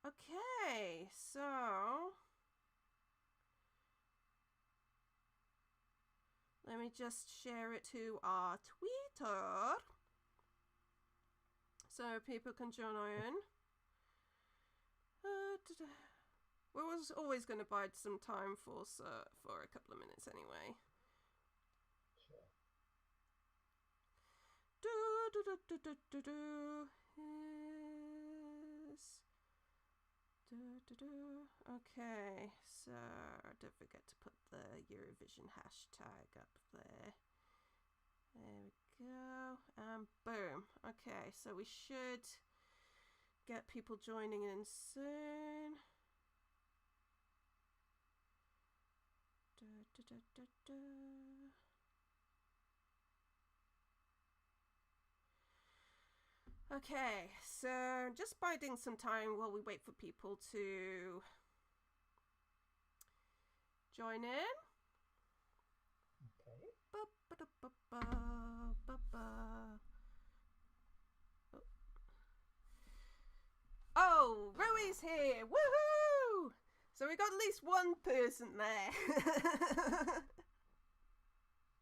Okay, so let me just share it to our Twitter so people can join in. We was always going to bide some time for a couple of minutes anyway. Sure. Yes. Okay, so don't forget to put the Eurovision hashtag up there. There we go. And boom. Okay, so we should get people joining in soon. Okay, so just biding some time while we wait for people to join in. Okay. Oh, Rui's here! Woohoo! So we got at least one person there.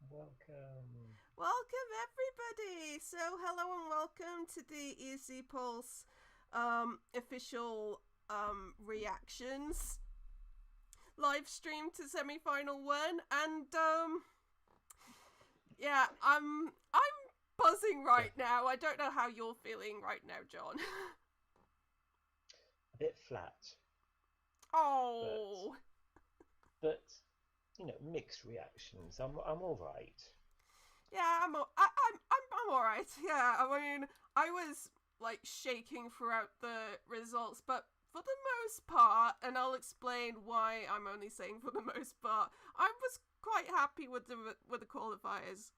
Welcome. Welcome everybody. So hello and welcome to the Easy Pulse official reactions live stream to semi-final 1, and yeah, I'm buzzing right now. I don't know how you're feeling right now, John. A bit flat. Oh. But you know, mixed reactions. I'm all right. Yeah, I'm all right. Yeah, I mean, I was like shaking throughout the results, but for the most part, and I'll explain why I'm only saying for the most part, I was quite happy with the qualifiers.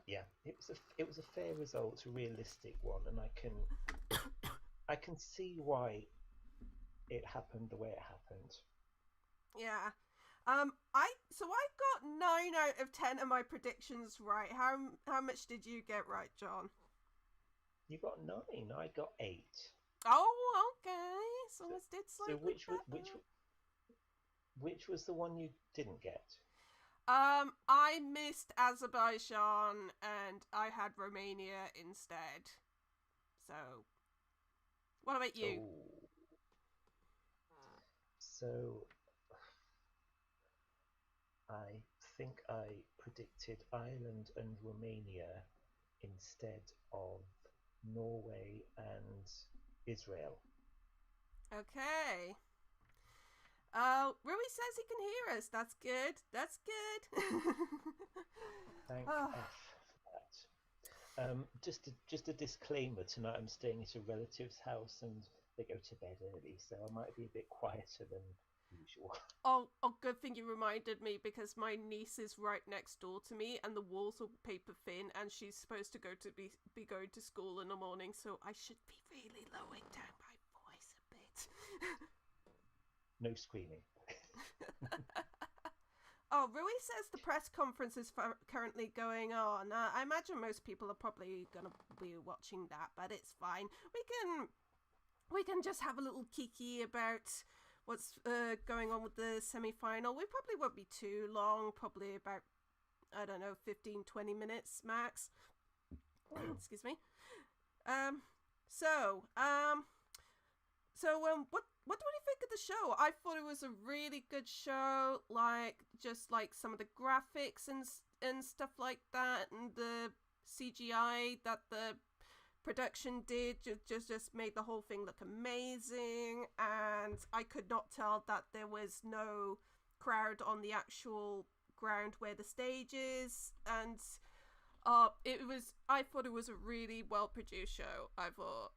Yeah, it was a fair result, a realistic one, and I can see why it happened the way it happened. Yeah. I got 9 out of 10 of my predictions right. How much did you get right, John? You got 9. I got 8. Oh, okay. So I did So slightly better. which was the one you didn't get? I missed Azerbaijan and I had Romania instead. So, what about you? Oh. So I think I predicted Ireland and Romania instead of Norway and Israel. Okay. Rui says he can hear us. That's good. That's good. Thank F for that. Just a disclaimer. Tonight I'm staying at a relative's house and they go to bed early, so I might be a bit quieter than usual. Oh, good thing you reminded me, because my niece is right next door to me and the walls are paper thin and she's supposed to be going to school in the morning, so I should be really lowering down my voice a bit. No screaming. Oh, Rui says the press conference is currently going on. I imagine most people are probably going to be watching that, but it's fine. We can just have a little kiki about what's going on with the semi-final. We probably won't be too long, probably about, I don't know, 15-20 minutes max. Excuse me. What do you think of the show? I thought it was a really good show, like just like some of the graphics and stuff like that, and the CGI that the production did just made the whole thing look amazing, and I could not tell that there was no crowd on the actual ground where the stage is, and I thought it was a really well produced show. I thought.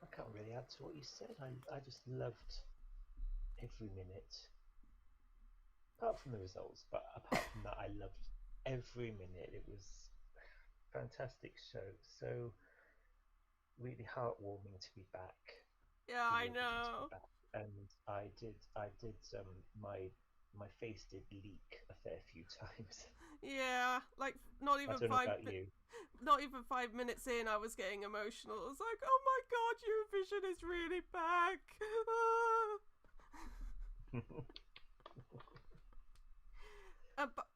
I can't really add to what you said. I just loved every minute. Apart from the results, but apart from that, I loved every minute. It was a fantastic show. So really heartwarming to be back. Yeah, For I Eurovision to be know. back. And I did my face did leak a fair few times. Yeah, like not I even don't know about you. not even 5 minutes in, I was getting emotional. I was like, oh my god, Eurovision is really back.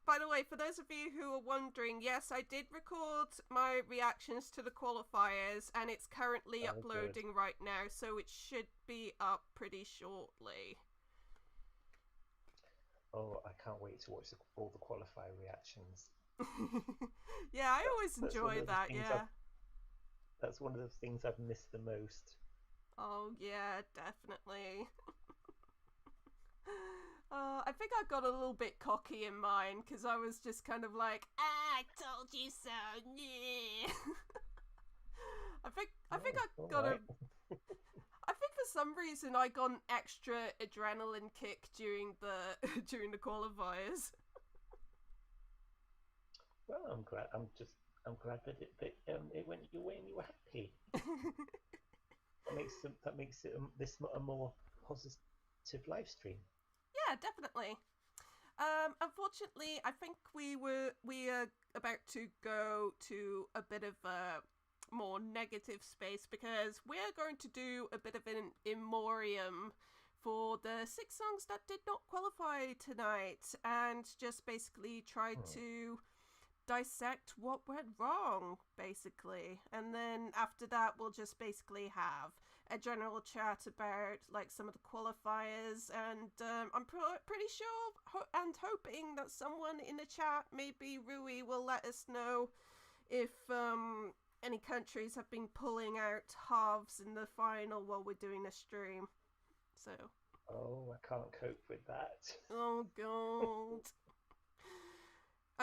By the way, for those of you who are wondering, yes, I did record my reactions to the qualifiers, and it's currently uploading right now, so it should be up pretty shortly. Oh, I can't wait to watch all the qualifier reactions. Yeah, I always enjoy that, yeah. That's one of the things I've missed the most. Oh, yeah, definitely. I think I got a little bit cocky in mine because I was just kind of like, I told you so. Yeah. I think I got right. I think for some reason I got an extra adrenaline kick during the during the qualifiers. Well, I'm glad. I'm glad that it went your way and you were happy. that makes it a more positive live stream. Yeah, definitely. Unfortunately, I think we are about to go to a bit of a more negative space because we're going to do a bit of an in memoriam for the 6 songs that did not qualify tonight, and just basically try to dissect what went wrong, basically. And then after that, we'll just basically have a general chat about like some of the qualifiers, and I'm pretty sure and hoping that someone in the chat, maybe Rui, will let us know if any countries have been pulling out halves in the final while we're doing the stream. So. Oh, I can't cope with that. Oh god.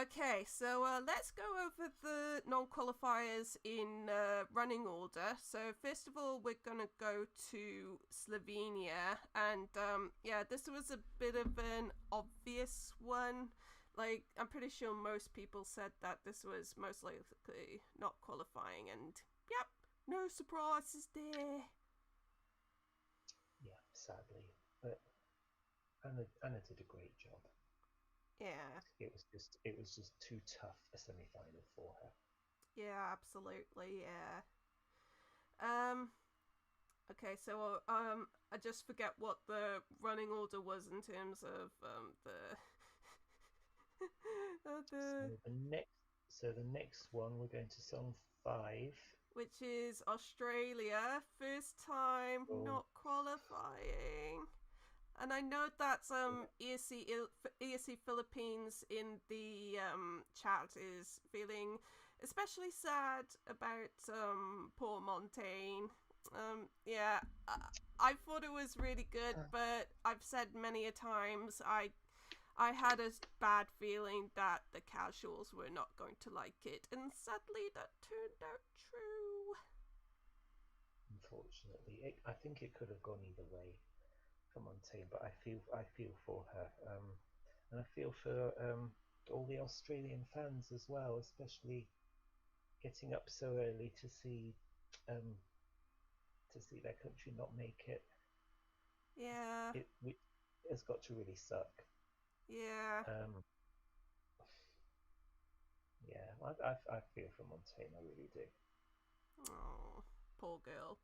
Okay, so let's go over the non-qualifiers in running order. So first of all, we're going to go to Slovenia. And yeah, this was a bit of an obvious one. Like, I'm pretty sure most people said that this was most likely not qualifying. And yep, no surprises there. Yeah, sadly. But Anna did a great job. Yeah. It was just too tough a semi-final for her. Yeah, absolutely, yeah. Okay, so I just forget what the running order was in terms of So the next one we're going to song 5, which is Australia, first time not qualifying. And I know that ESC Philippines in the chat is feeling especially sad about poor Montaigne. Yeah, I thought it was really good, but I've said many a times I had a bad feeling that the casuals were not going to like it, and sadly that turned out true. Unfortunately, I think it could have gone either way for Montaigne, but I feel for her, and I feel for all the Australian fans as well, especially getting up so early to see their country not make it. Yeah, it has got to really suck. Yeah. Yeah, I feel for Montaigne, I really do. Oh, poor girl.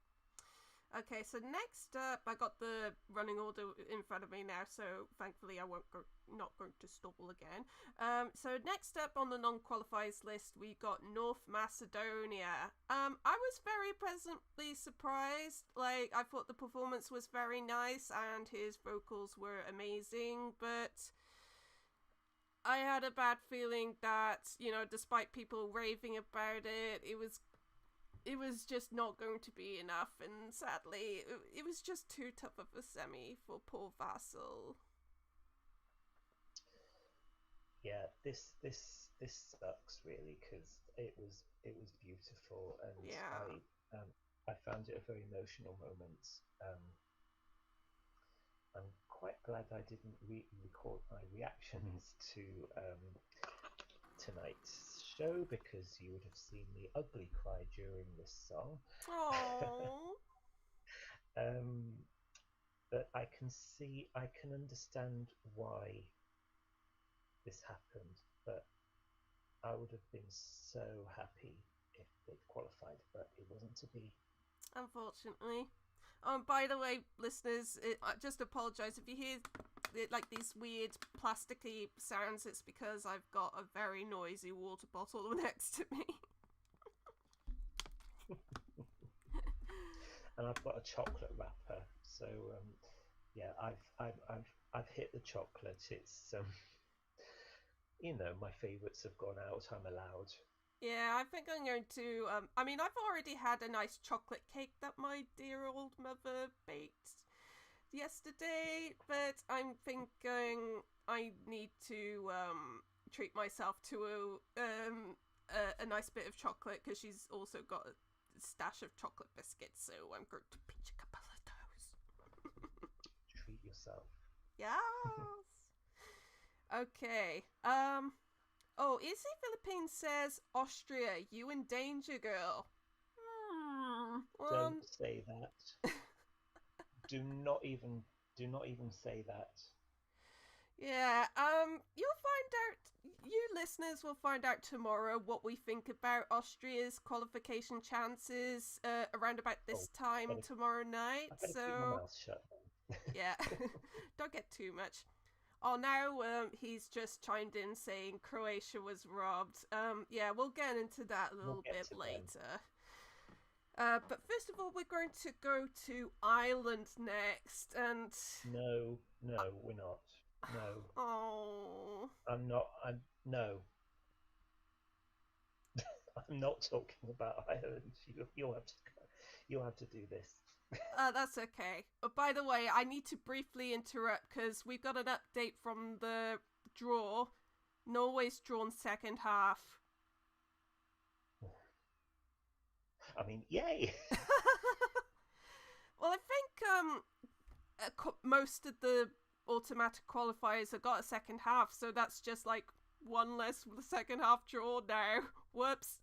Okay, so next up, I got the running order in front of me now, so thankfully I not going to stall again. So next up on the non-qualifiers list, we got North Macedonia. I was very pleasantly surprised. Like, I thought the performance was very nice and his vocals were amazing, but I had a bad feeling that, you know, despite people raving about it, it was just not going to be enough, and sadly, it was just too tough of a semi for poor Vasil. Yeah, this sucks really, because it was beautiful, and yeah. I found it a very emotional moment. I'm quite glad I didn't record my reactions to tonight's show, because you would have seen me ugly cry during this song. Oh. But I can understand why this happened, but I would have been so happy if they'd qualified, but it wasn't to be. Unfortunately. By the way, listeners, I just apologise if you hear like these weird plasticky sounds. It's because I've got a very noisy water bottle next to me. And I've got a chocolate wrapper, so yeah, I've hit the chocolate. It's my favourites have gone out. I'm allowed. Yeah, I think I'm going to. I mean, I've already had a nice chocolate cake that my dear old mother baked yesterday, but I'm thinking I need to treat myself to a nice bit of chocolate because she's also got a stash of chocolate biscuits, so I'm going to pinch a couple of those. Treat yourself. Yes. Okay. Oh, Izzy Philippines says Austria, you in danger, girl. Don't say that. do not even say that. Yeah, you'll find out, you listeners will find out tomorrow what we think about Austria's qualification chances around about this time tomorrow night. I better keep my mouth shut then. Yeah, don't get too much. Oh, now he's just chimed in saying Croatia was robbed. Yeah, we'll get into that a little bit later. But first of all, we're going to go to Ireland next, and... No, we're not. No. Oh. No. I'm not talking about Ireland. You'll have to do this. That's okay. By the way, I need to briefly interrupt because we've got an update from the draw. Norway's drawn second half. I mean, yay! Well, I think most of the automatic qualifiers have got a second half, so that's just like one less for the second half draw now. Whoops.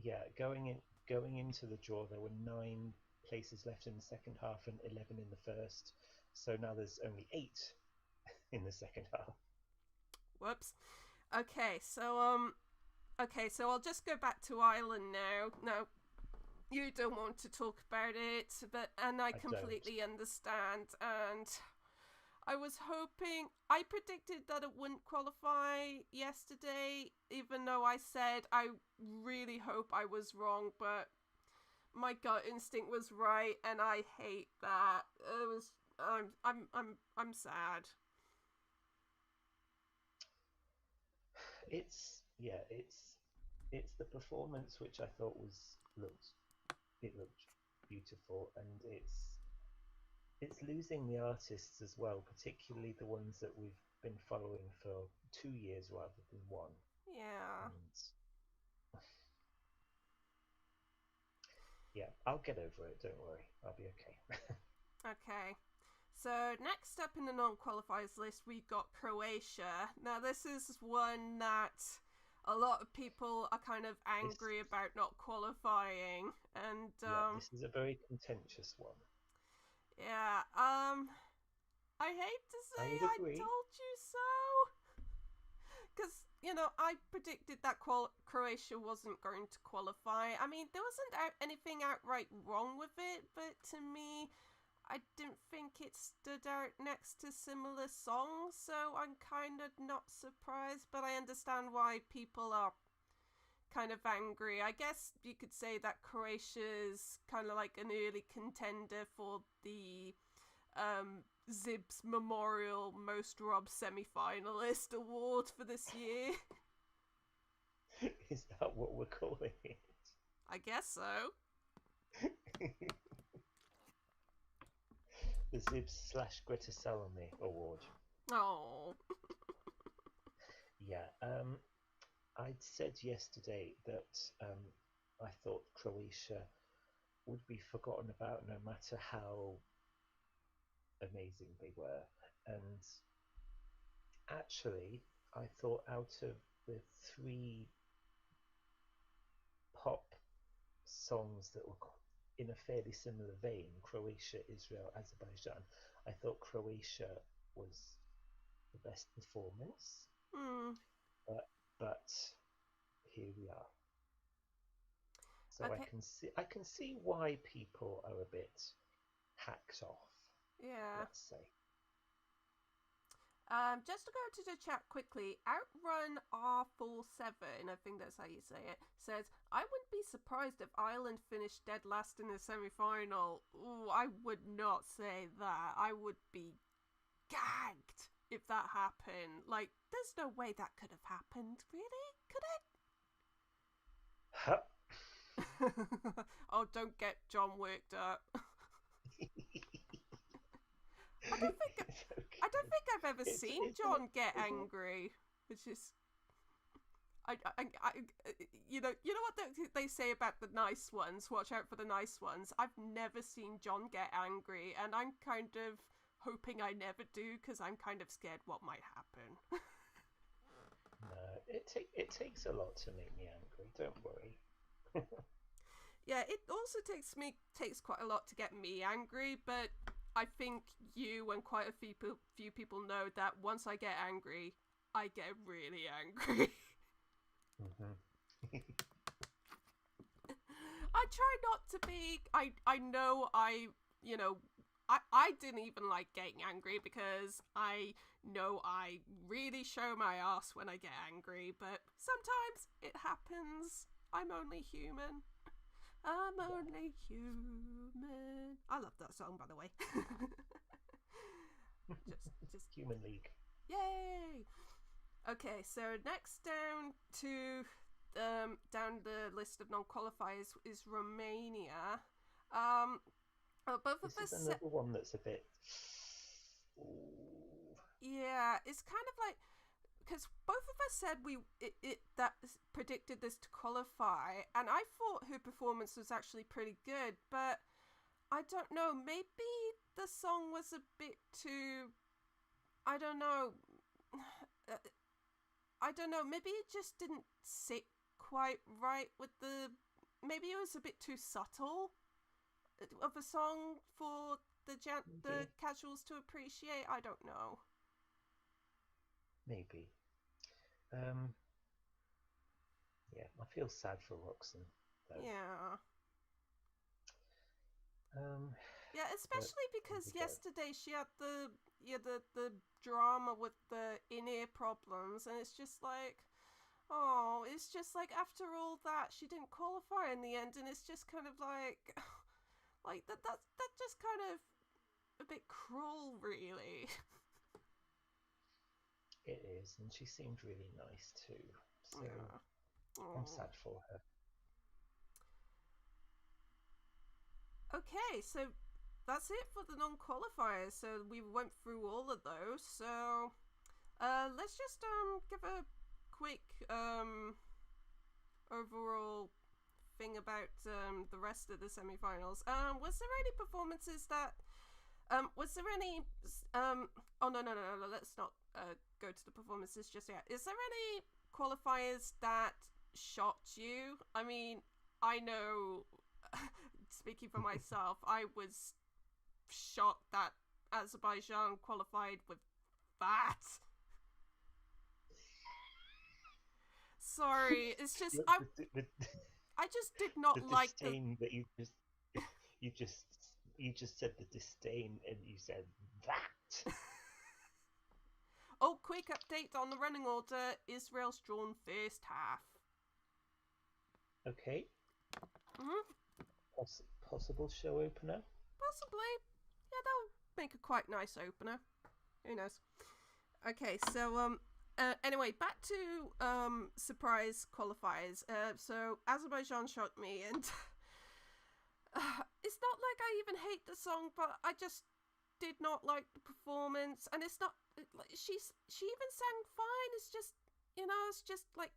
Yeah, going into the draw, there were 9 places left in the second half and 11 in the first. So now there's only 8 in the second half. Whoops. Okay, so I'll just go back to Ireland now. Now, you don't want to talk about it, and I completely understand. And I was hoping, I predicted that it wouldn't qualify yesterday, even though I said I really hope I was wrong, but my gut instinct was right, and I hate that. I'm sad. It's the performance which I thought looked beautiful, and it's losing the artists as well, particularly the ones that we've been following for 2 years rather than 1. Yeah. And yeah, I'll get over it, don't worry. I'll be okay. Okay. So next up in the non-qualifiers list, we got Croatia. Now this is one that a lot of people are kind of angry about not qualifying, and this is a very contentious one. Yeah, I hate to say I told you so, because I predicted that Croatia wasn't going to qualify. I mean, there wasn't anything outright wrong with it, but to me, I didn't think it stood out next to similar songs, so I'm kind of not surprised, but I understand why people are kind of angry. I guess you could say that Croatia's kind of like an early contender for the Zibs Memorial Most Robbed Semi-Finalist Award for this year. Is that what we're calling it? I guess so. The Zibs / Greta Salome Award. Oh. Yeah, I'd said yesterday that I thought Croatia would be forgotten about no matter how amazing they were. And actually, I thought out of the 3 pop songs that were in a fairly similar vein, Croatia, Israel, Azerbaijan, I thought Croatia was the best performance. But here we are. So Okay. I can see why people are a bit hacked off. Yeah. Let's say. Just to go to the chat quickly, Outrun R47, I think that's how you say it, says, I wouldn't be surprised if Ireland finished dead last in the semi-final. Ooh, I would not say that. I would be gagged if that happened. Like, there's no way that could have happened, really? Could Huh. it? Oh, don't get John worked up. I don't think I've ever seen John get angry, which is, you know what they say about the nice ones. Watch out for the nice ones. I've never seen John get angry, and I'm kind of hoping I never do because I'm kind of scared what might happen. No, it takes a lot to make me angry. Don't worry. Yeah, it also takes quite a lot to get me angry, but I think you and quite a few people know that once I get angry, I get really angry. Mm-hmm. I try not to be. I know I didn't even like getting angry because I know I really show my ass when I get angry, but sometimes it happens. I'm only human. I'm only human. I love that song, by the way. just Human League. Yay! Okay, so next down to down the list of non-qualifiers is Romania. Both of This us. is another one that's a bit. Ooh. Yeah, it's kind of like because both of us said that predicted this to qualify, and I thought her performance was actually pretty good, but I don't know. Maybe the song was a bit too. I don't know. I don't know. Maybe it just didn't sit quite right with the. Maybe it was a bit too subtle of a song for the casuals to appreciate. I don't know. Maybe. Yeah, I feel sad for Roxanne, though. Yeah. Um, Yeah, especially because yesterday she had the drama with the in-ear problems, and it's just like, oh, it's just like after all that she didn't qualify in the end, and it's just kind of like, like that just kind of a bit cruel, really. It is, and she seemed really nice too. So Yeah. I'm sad for her. Okay, so that's it for the non-qualifiers. So we went through all of those. So let's just give a quick overall thing about the rest of the semi-finals. Was there any performances that was there any oh no, let's not go to the performances just yet. Is there any qualifiers that shocked you? I mean, I know speaking for myself, I was shocked that Azerbaijan qualified with that. Sorry, it's just I just did not like the disdain that you just said the disdain and you said that. Oh, quick update on the running order. Israel's drawn first half. Okay. Mm-hmm. Possible show opener? Possibly. Yeah, that would make a quite nice opener. Who knows? Okay, so anyway, back to surprise qualifiers. So Azerbaijan shocked me, and it's not like I even hate the song, but I just did not like the performance, and it's not she even sang fine. It's just it's just like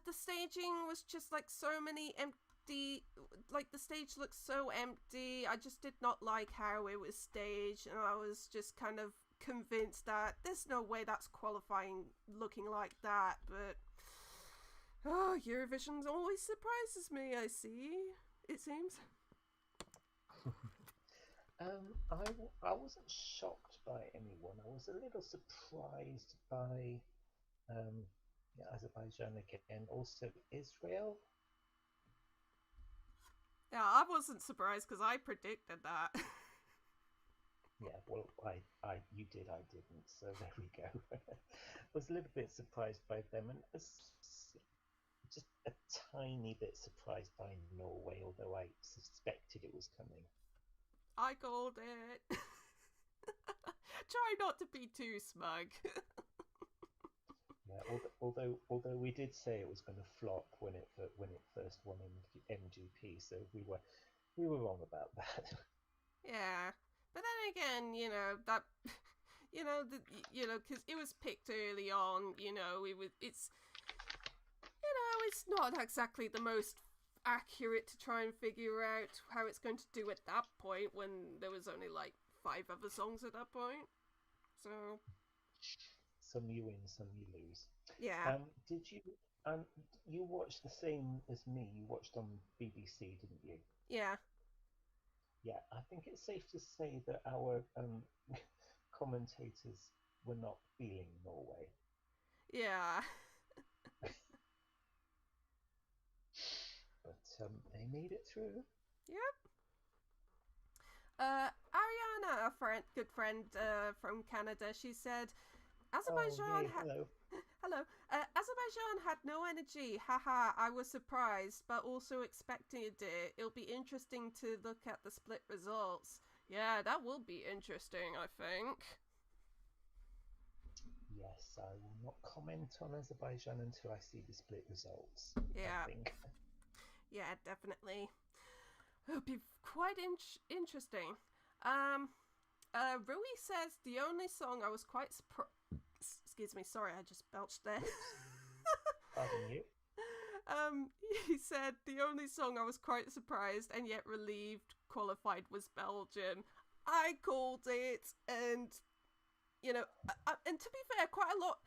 the staging was just like so many empty, like the stage looked so empty. I just did not like how it was staged, and I was just kind of convinced that there's no way that's qualifying looking like that. But Eurovision always surprises me. I see. It seems. I wasn't shocked by anyone. I was a little surprised by Azerbaijan again. Also Israel. Yeah, I wasn't surprised because I predicted that. Yeah, well, you did, I didn't, so there we go. Was a little bit surprised by them, and just a tiny bit surprised by Norway, although I suspected it was coming. I called it. Try not to be too smug. Yeah, although we did say it was going to flop when it first won MGP, so we were wrong about that. Yeah, but then again, that, because it was picked early on. It's not exactly the most accurate to try and figure out how it's going to do at that point when there was only like 5 other songs at that point. So Some you win, some you lose. yeah, Did you you watched the same as me? You watched on BBC, didn't you? yeah, Yeah, I think it's safe to say that our commentators were not feeling Norway. yeah. But they made it through. Yep. Ariana, good friend from Canada, she said, Oh, Azerbaijan yay, hello. Hello. Azerbaijan had no energy. Haha, I was surprised, but also expected it. It'll be interesting to look at the split results. Yeah, that will be interesting, I think. Yes, I will not comment on Azerbaijan until I see the split results, Yeah, I think. yeah, definitely. It'll be quite interesting. Rui says the only song I was quite excuse me, sorry, I just belched there. Pardon you. He said the only song I was quite surprised and yet relieved qualified was Belgium. I called it, and and to be fair, quite a lot.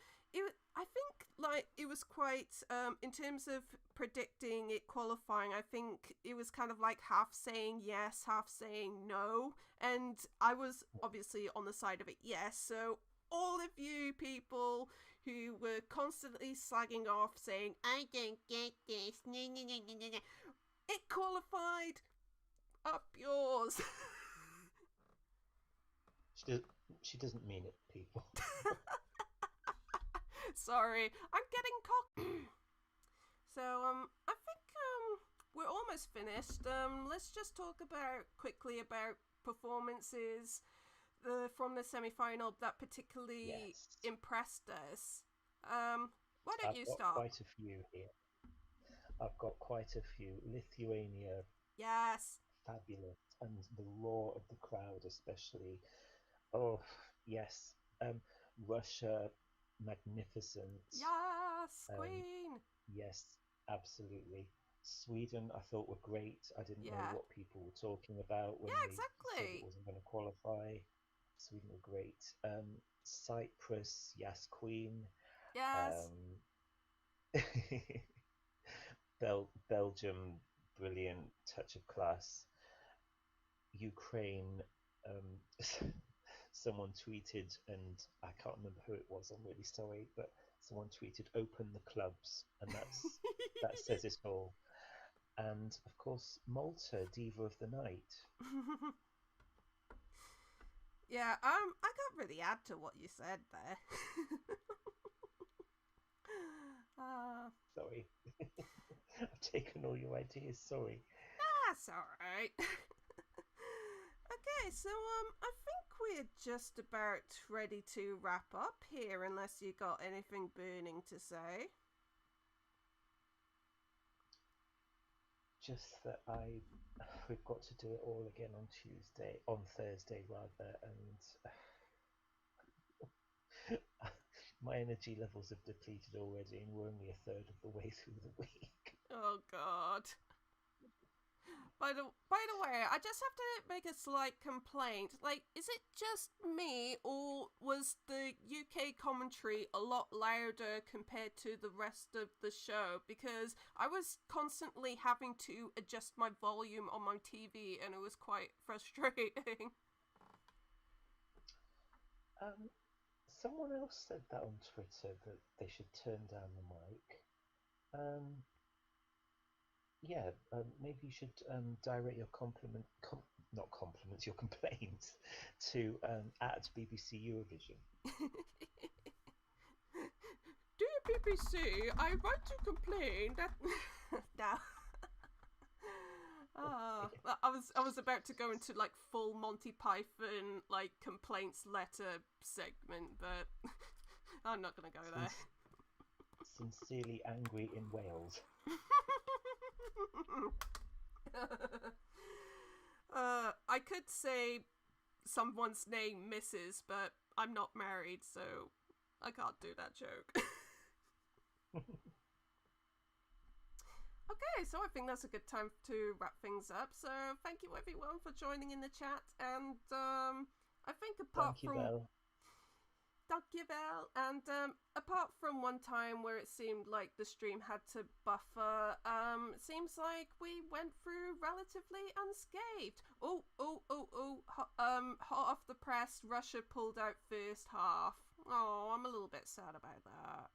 I think like it was quite in terms of predicting it qualifying. I think it was kind of like half saying yes, half saying no, and I was obviously on the side of it yes. So all of you people who were constantly slagging off, saying I don't get this, it qualified. Up yours. She doesn't mean it, people. Sorry, I'm getting cocky. So I think we're almost finished. Let's just talk quickly about performances from the semi-final that particularly Yes. impressed us. Why don't you I've got start? quite a few here. I've got quite a few. Lithuania, Yes. fabulous, and the roar of the crowd, especially. Oh, yes. Russia, magnificent. Yes, Um, Queen. yes, absolutely. Sweden, I thought were great. I didn't know Yeah. what people were talking about when Yeah, they said it exactly. wasn't going to qualify. Sweden were great. Cyprus, yes, Queen. Yes. Um, Belgium, brilliant, touch of class. Ukraine, someone tweeted, and I can't remember who it was. I'm really sorry, but someone tweeted, "Open the clubs," and that says it all. And of course, Malta, Diva of the Night. Yeah, I can't really add to what you said there. Sorry, I've taken all your ideas. Sorry. That's alright. Okay, so I think we're just about ready to wrap up here unless you got anything burning to say. Just that we've got to do it all again on Thursday rather, and my energy levels have depleted already, and we're only a third of the way through the week. Oh god. By the way, I just have to make a slight complaint. Like, is it just me, or was the UK commentary a lot louder compared to the rest of the show? Because I was constantly having to adjust my volume on my TV, and it was quite frustrating. Someone else said that on Twitter that they should turn down the mic. yeah, maybe you should direct your not compliments, your complaints to at BBC Eurovision. Dear BBC, I want to complain that now. I was about to go into like full Monty Python like complaints letter segment, but I'm not gonna go there. Sincerely angry in Wales. I could say someone's name Mrs., but I'm not married, so I can't do that joke. Okay, so I think that's a good time to wrap things up. So thank you everyone for joining in the chat, and I think apart from Dankjewel, and apart from one time where it seemed like the stream had to buffer, it seems like we went through relatively unscathed. Hot off the press, Russia pulled out first half. Oh, I'm a little bit sad about that.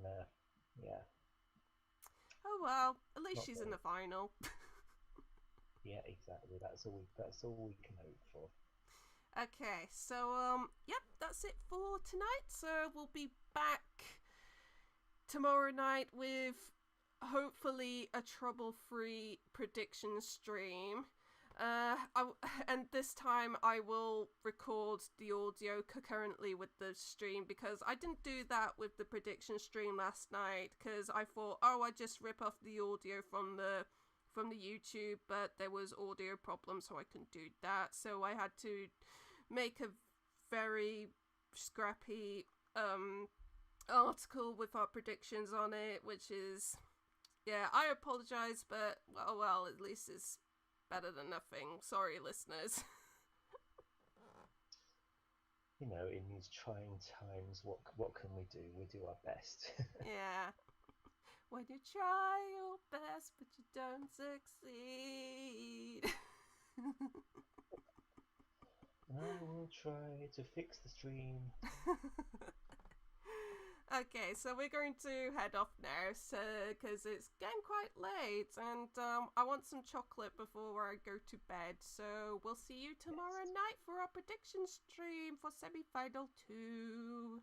Nah, yeah. Oh well, at least Not she's good. in the final. Yeah, exactly. That's all we can hope for. Okay, so yep, that's it for tonight. So we'll be back tomorrow night with hopefully a trouble-free prediction stream. And this time I will record the audio concurrently with the stream, because I didn't do that with the prediction stream last night, because I thought, oh, I just rip off the audio from the YouTube, but there was audio problems, so I couldn't do that. So I had to make a very scrappy article with our predictions on it, which is, yeah, I apologize, but well, at least it's better than nothing. Sorry, listeners. You know, in these trying times, what can we do? We do our best. Yeah. When you try your best, but you don't succeed. I will try to fix the stream. Okay, so we're going to head off now, so because it's getting quite late, and I want some chocolate before I go to bed. So we'll see you tomorrow night for our prediction stream for semi-final 2.